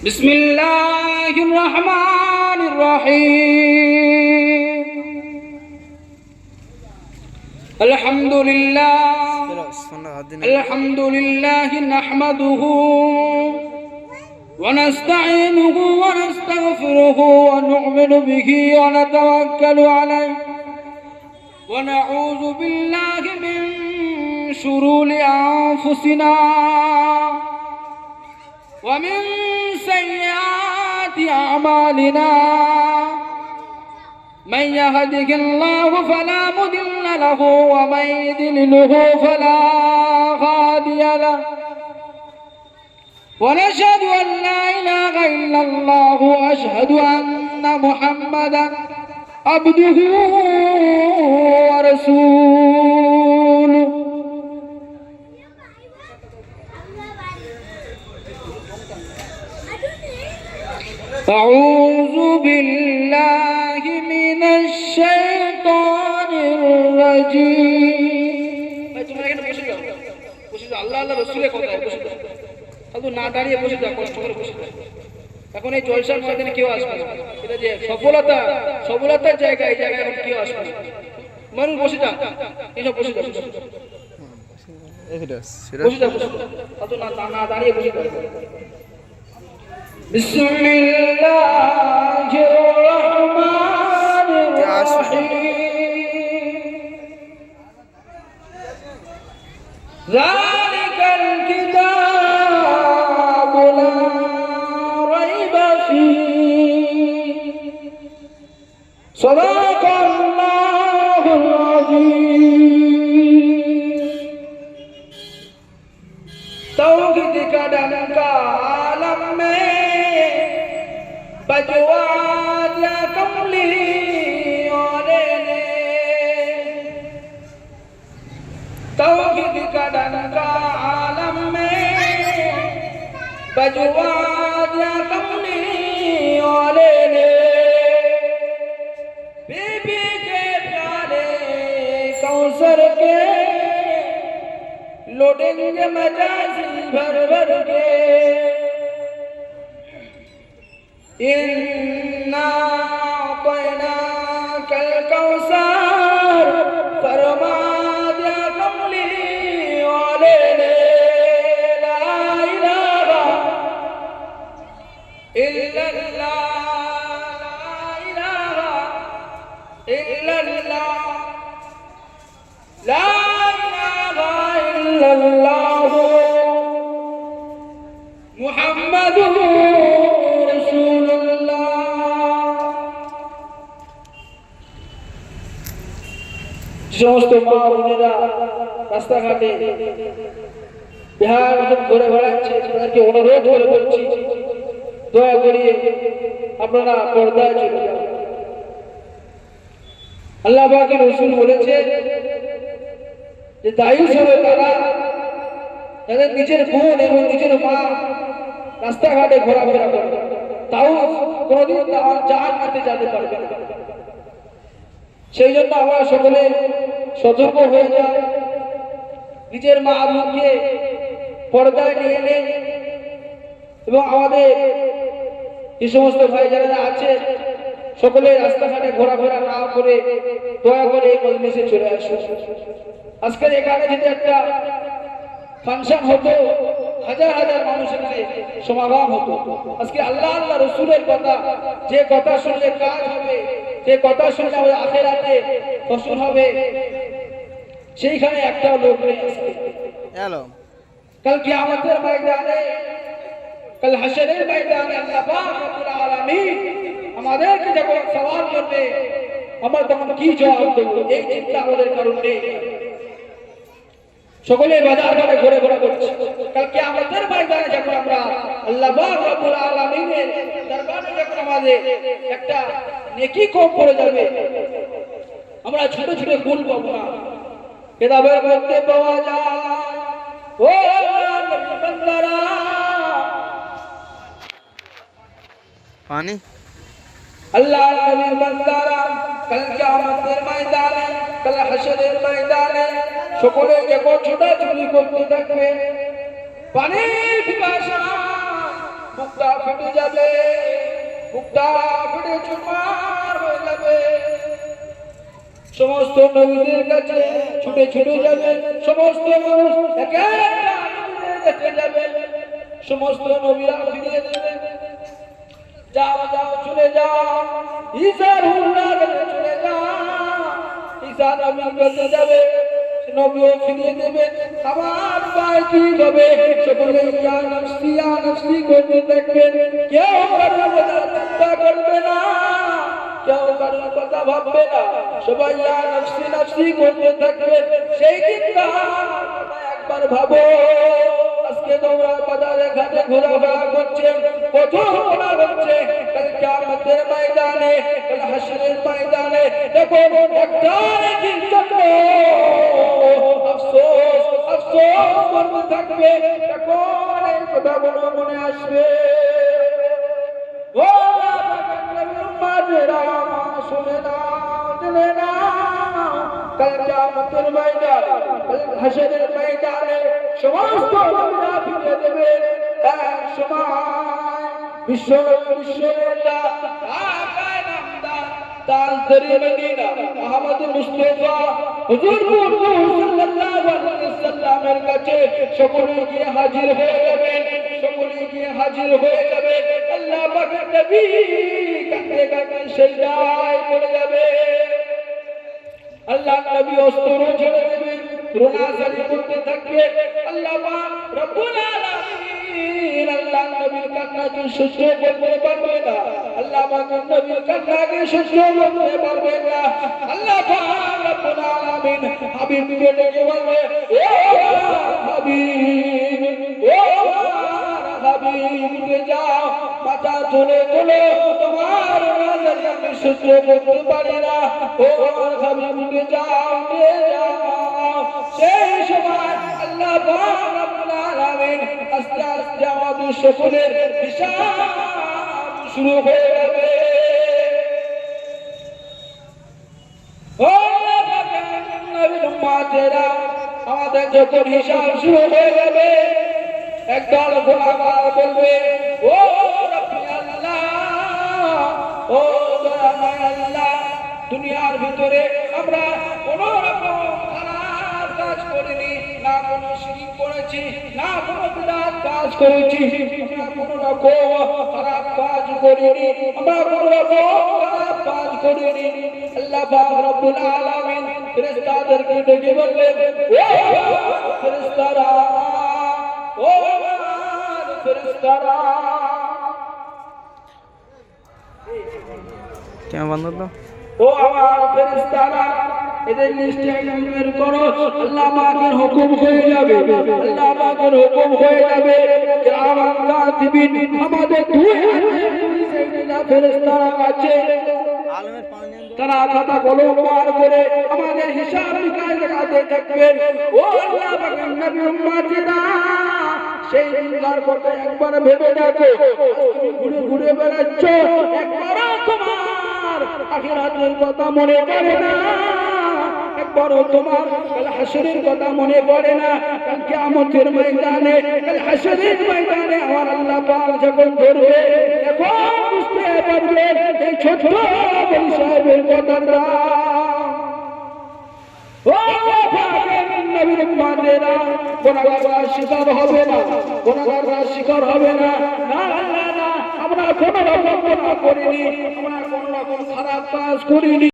بسم الله الرحمن الرحيم الحمد لله نحمده ونستعينه ونستغفره ونؤمن به ونتوكل عليه ونعوذ بالله من شرور أنفسنا ومن سيئات أعمالنا من يهده الله فلا مضل له ومن يضلل فلا هادي له ونشهد أن لا إله إلا الله وأشهد أن محمدا عبده ورسوله أعوذ بالله من الشيطان الرجيم আল্লাহ আল্লাহ রাসূলের কথায় বসে যাও শুধু না দাঁড়িয়ে বসে যাও কষ্ট করে বসে যাও এখন এই জলসার ময়দানে কেউ আসবে না এটা যে সফলতার জায়গা এই জায়গায় এখন কেউ আসবে না মানুষ বসে যাও এইসব বসে যাও বসে যাও শুধু না দাঁড়িয়ে বসে যাও بسم الله الرحمن الرحيم ذلك الكتاب لا ريب فيه صدق الله العظيم توحید کا ڈنکا عالم میں بجواد یا کملی اولے نے توحید کا ڈنکا عالم میں بجواد یا کملی اولے نے بی بی کے پیالے کوثر کے لوٹیں گے مجازی بھر بھر کے إنا أعطيناك الكوثر فرما يا كملي وليلي لا إله إلا الله لا إله إلا الله لا إله إلا الله محمد সমস্ত মা বোনেরা রাস্তাঘাটে বিহার মতন ঘুরে বেড়াচ্ছে তাদেরকে অনুরোধ করে বলছি দয়া করে আপনারা পর্দায় চলে যান আল্লাহ পাকের রাসূল বলেছে যে দায়ুস হবে তারা যাদের নিজের বোন এবং নিজের মা রাস্তাঘাটে ঘোরাফেরা করে তাও কোনোদিন জাহান্নামে যেতে পারবে না সেই জন্য আমরা সকলে সতর্ক হয়ে যাই নিজের মা বোনকে পর্দায় নিয়ে নেই এবং আমাদের যে সমস্ত ভাই যারা আছে সকলে রাস্তাঘাটে ঘোরাফেরা না করে দয়া করে এই মজলিসে চলে আসুন আজকের এখানে যদি একটা ফাংশন হতো হাজার হাজার মানুষের সমাগম হতো আজকে আল্লাহ আল্লাহ রাসূলের কথা যে কথা শুনলে কাজ হবে যে কথা শুনলে আমাদের আখিরাতে ফসল হবে সেইখানে একটা লোক নেই হ্যালো কাল কিয়ামতের ময়দানে কাল হাশরের ময়দানে আল্লাহ পাক রব্বুল আলামিন আমাদেরকে যখন সওয়াল করবে আমরা তখন কি জবাব দেব এই চিন্তা আমাদের কারণ নেই সকলে বাজার ঘাটে ঘুরে ঘুরে করছে কাল কিয়ামতের ময়দানে যখন আমরা আল্লাহ পাক রব্বুল আলামিনের দরবারে যখন আমাদের একটা নেকি কম পড়ে যাবে আমরা ছোট ছোট গুণ পাবো না কিতাবের মধ্যে পাওয়া যায় ও বান্দারা পানি আল্লাহর নবীর বান্দারা কাল কিয়ামতের ময়দানে কাল হাশরের ময়দানে সকলে যখন ছোটাছুটি করতে থাকবে পানির পিপাসা মুক্তা ফেটে যাবে, বুকটা ফেটে চুরমার হয়ে যাবে। সমস্ত নবীদের কাছে ছুটে ছুটে যাবে, সমস্ত মানুষ এক একটা নবীদের কাছে যাবে, সমস্ত নবীরা ফিরিয়ে দেবে, যাও যাও চলে যাও, ঈসা রুহুল্লাহর কাছে চলে যাও। ঈসা নবীর কাছে যাবে, নবীও ফিরিয়ে দেবে। আবার গায়ে কি হবে, সকলে ইয়া নফসি করতে থাকবেন। কেউ কারোর কথা চিন্তা করবে না, কেউ কারোর কথা ভাববে না, সবাই ইয়া নফসি করতে থাকবে। সেই দিনটা একবার ভাবো, আজকে তোমরা বাজারে ঘাটে ঘোরাফেরা করছে, প্রথম মনে হচ্ছে কাল কিয়ামতের ময়দানে, কাল হাসরের ময়দানে দেখো একটা নেকির জন্য আফসোস আফসোস করতে থাকবে। তখন এই কথাগুলো মনে আসবে, ও নবীর উম্মতেরা শুনে নাও, জেনে নাও, কাল কিয়ামতের ময়দানে, কাল হাসরের ময়দানে সমস্ত নবীরা ফিরে দেবে। এক সময় বিশ্বনেতা আকায় নামদার তাজদারি মদিনা আহমদ মুস্তাফা হুজুর সাল্লাল্লাহু আলাইহি ওয়াসাল্লামের কাছে সকলে গিয়ে হাজির হয়ে যাবেন, সকলে গিয়ে হাজির হয়ে যাবে। আল্লাহ পাকের নবী কাঁদতে কাঁদতে সিজদায় পড়ে যাবে। আল্লাহ নবী অস্ত্র ছেড়ে দেবেন, রোনাজারি করতে থাকবে। আল্লাহ পাক রব্বুল আলামিন আল্লাহ নবীর কান্নাকে সহ্য করতে পারবে না, আল্লাহ পাকের নবীর কান্নাকে সহ্য করতে পারবে না। আল্লাহ পাক রব্বুল আলামিন হাবিবকে ডেকে বলবে, ও হাবিব, ও হাবিব উঠে যাও, মাথা তুলে তুলে, তোমার রোনাজারি আমি সহ্য করতে পারি না। ও হাবিব উঠে যাও, উঠে যাও। সেই সময় আল্লাহ পাক রব্বুল আলামিন আস্তে আস্তে আমাদের সকলের হিসাব শুরু হয়ে যাবে। ও নবীর উম্মতেরা, আমাদের যখন হিসাব শুরু হয়ে যাবে, একদল গুনাহগার বলবে, ও রব্বি আল্লাহ, ও দয়াময় আল্লাহ, দুনিয়ার ভিতরে আমরা কোনো রকম খারাপ কাজ করিনি, না কোনো শিরক করেছি, না কোনো বিদআত কাজ করেছি, আমরা কোনো রকম খারাপ কাজ করিনি, আমরা কোনো রকম খারাপ কাজ করিনি। আল্লাহ পাক রব্বুল আলামিন ফেরেশতাদেরকে ডেকে বললেন, ও ফেরেশতারা, ও ফেরেশতারা, क्या बंद तो ও আমার ফেরেশতারা, এদের লিস্টে বের করো। আল্লাহ পাকের হুকুম হয়ে যাবে, আল্লাহ পাকের হুকুম হয়ে যাবে। কিরামান কাতিবিন, আমাদের দুই হাতে ফেরেশতারা আছে, তারা খাতা কলম বার করে আমাদের হিসাব নিকাশ দেখাতে থাকবেন। ও আল্লাহ পাকের নবী উম্মতেরা, সেই দিনকার কথা একবার ভেবে দেখো। তুমি ঘুরে ঘুরে বেড়াচ্ছ, একবারও তোমার আখিরাতের কথা মনে পড়ে না, একবারও তোমার কাল হাসরের কথা মনে পড়ে না। কাল কিয়ামতের ময়দানে, কাল হাসরের ময়দানে আমার আল্লাহ পাক যখন ধরবে, এখন বুঝতে পারবে এই ছোট বড় সাহেবের কথাটা। ও পাকের নবীর উম্মতেরা, গুনাহগাররা শিকার হবে না, গুনাহগাররা শিকার হবে না। না না না, আমরা কোনো রকম গুনাহ করিনি, আমরা কোনো রকম খারাপ কাজ করিনি।